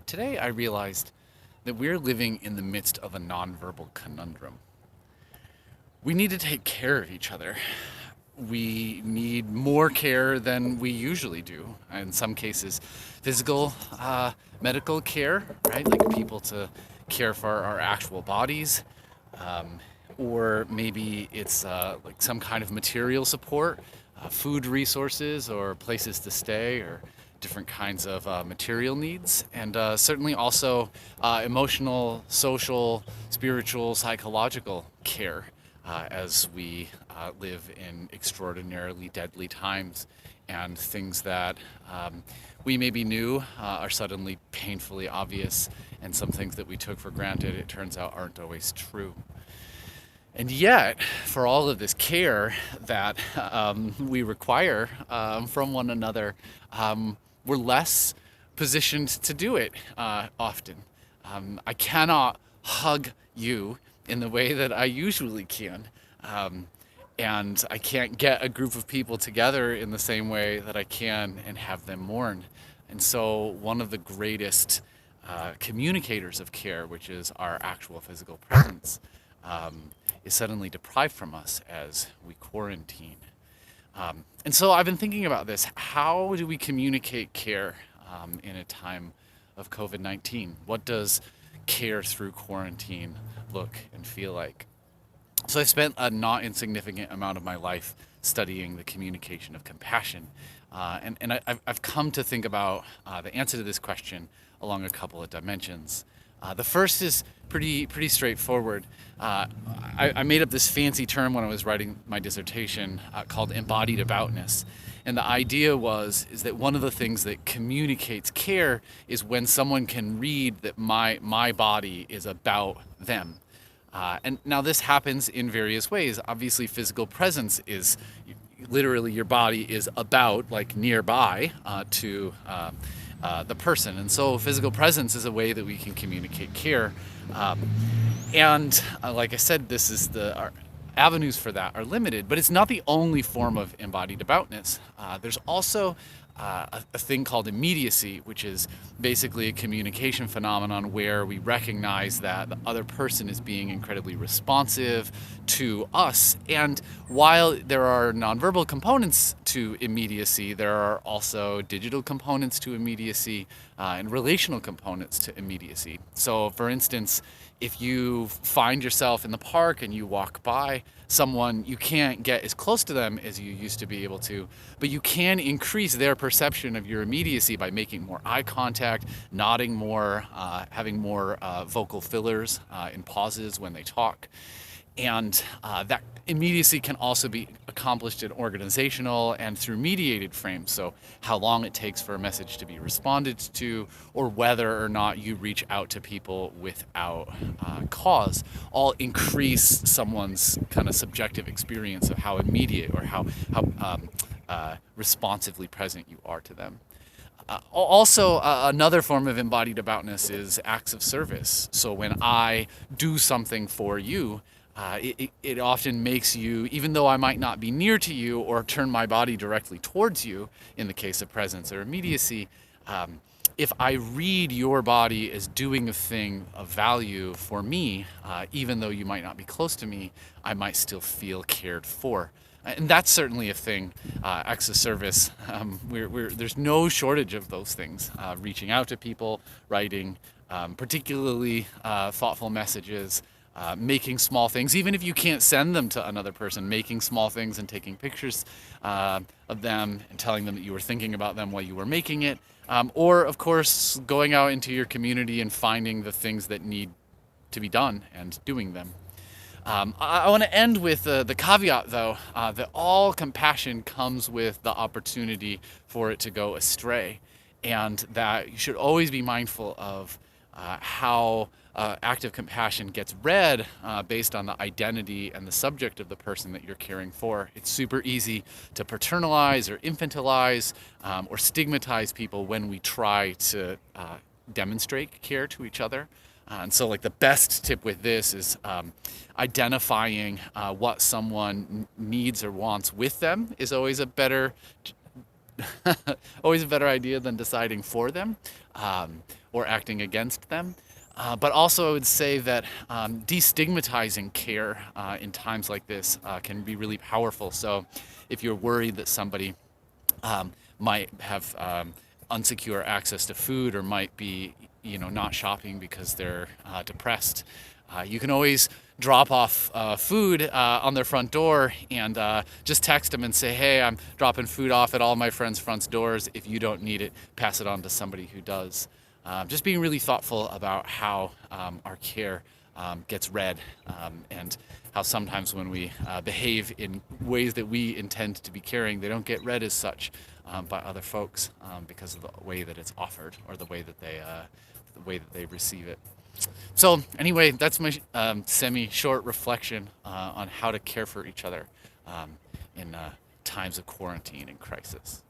Today I realized that we're living in the midst of a nonverbal conundrum. We need to take care of each other. We need more care than we usually do. In some cases, physical, medical care, right? Like people to care for our actual bodies. Um, or maybe it's like some kind of material support, food resources, or places to stay, or different kinds of material needs, and certainly also emotional, social, spiritual, psychological care as we live in extraordinarily deadly times, and things that we maybe knew are suddenly painfully obvious, and some things that we took for granted, it turns out, aren't always true. And yet, for all of this care that we require from one another, we're less positioned to do it often. I cannot hug you in the way that I usually can. Um, and I can't get a group of people together in the same way that I can and have them mourn. And so, one of the greatest communicators of care, which is our actual physical presence, um, is suddenly deprived from us as we quarantine. And so I've been thinking about this. How do we communicate care in a time of COVID 19? What does care through quarantine look and feel like? So I spent a not insignificant amount of my life studying the communication of compassion. I've come to think about the answer to this question along a couple of dimensions. The first is pretty straightforward. I made up this fancy term when I was writing my dissertation called embodied aboutness. And the idea is that one of the things that communicates care is when someone can read that my body is about them. And now this happens in various ways. Obviously, physical presence is literally your body is about, like nearby, to the person. And so physical presence is a way that we can communicate care. Like I said, our avenues for that are limited, but it's not the only form of embodied aboutness. There's also a thing called immediacy, which is basically a communication phenomenon where we recognize that the other person is being incredibly responsive to us. And while there are nonverbal components to immediacy, there are also digital components to immediacy and relational components to immediacy. So, for instance, if you find yourself in the park and you walk by someone, you can't get as close to them as you used to be able to, but you can increase their perception of your immediacy by making more eye contact, nodding more, having more vocal fillers in pauses when they talk. And that immediacy can also be accomplished in organizational and through mediated frames. So, how long it takes for a message to be responded to, or whether or not you reach out to people without cause, all increase someone's kind of subjective experience of how immediate or how responsively present you are to them. Another form of embodied aboutness is acts of service. So when I do something for you, it often makes you, even though I might not be near to you or turn my body directly towards you, in the case of presence or immediacy, if I read your body as doing a thing of value for me, even though you might not be close to me, I might still feel cared for. And that's certainly a thing, acts of service. There's no shortage of those things. Reaching out to people, writing particularly thoughtful messages, making small things, even if you can't send them to another person, making small things and taking pictures of them and telling them that you were thinking about them while you were making it. Or, of course, going out into your community and finding the things that need to be done and doing them. I want to end with the caveat, though, that all compassion comes with the opportunity for it to go astray, and that you should always be mindful of how active compassion gets read based on the identity and the subject of the person that you're caring for. It's super easy to paternalize or infantilize or stigmatize people when we try to demonstrate care to each other. And so, like, the best tip with this is identifying what someone needs or wants with them is always a better idea than deciding for them. or acting against them. But also, I would say that destigmatizing care in times like this can be really powerful. So, if you're worried that somebody might have unsecure access to food or might be, not shopping because they're depressed, you can always drop off food on their front door and just text them and say, hey, I'm dropping food off at all my friends' front doors. If you don't need it, pass it on to somebody who does. Just being really thoughtful about how our care gets read, and how sometimes when we behave in ways that we intend to be caring, they don't get read as such by other folks because of the way that it's offered or the way that they receive it. So anyway, that's my semi-short reflection on how to care for each other in times of quarantine and crisis.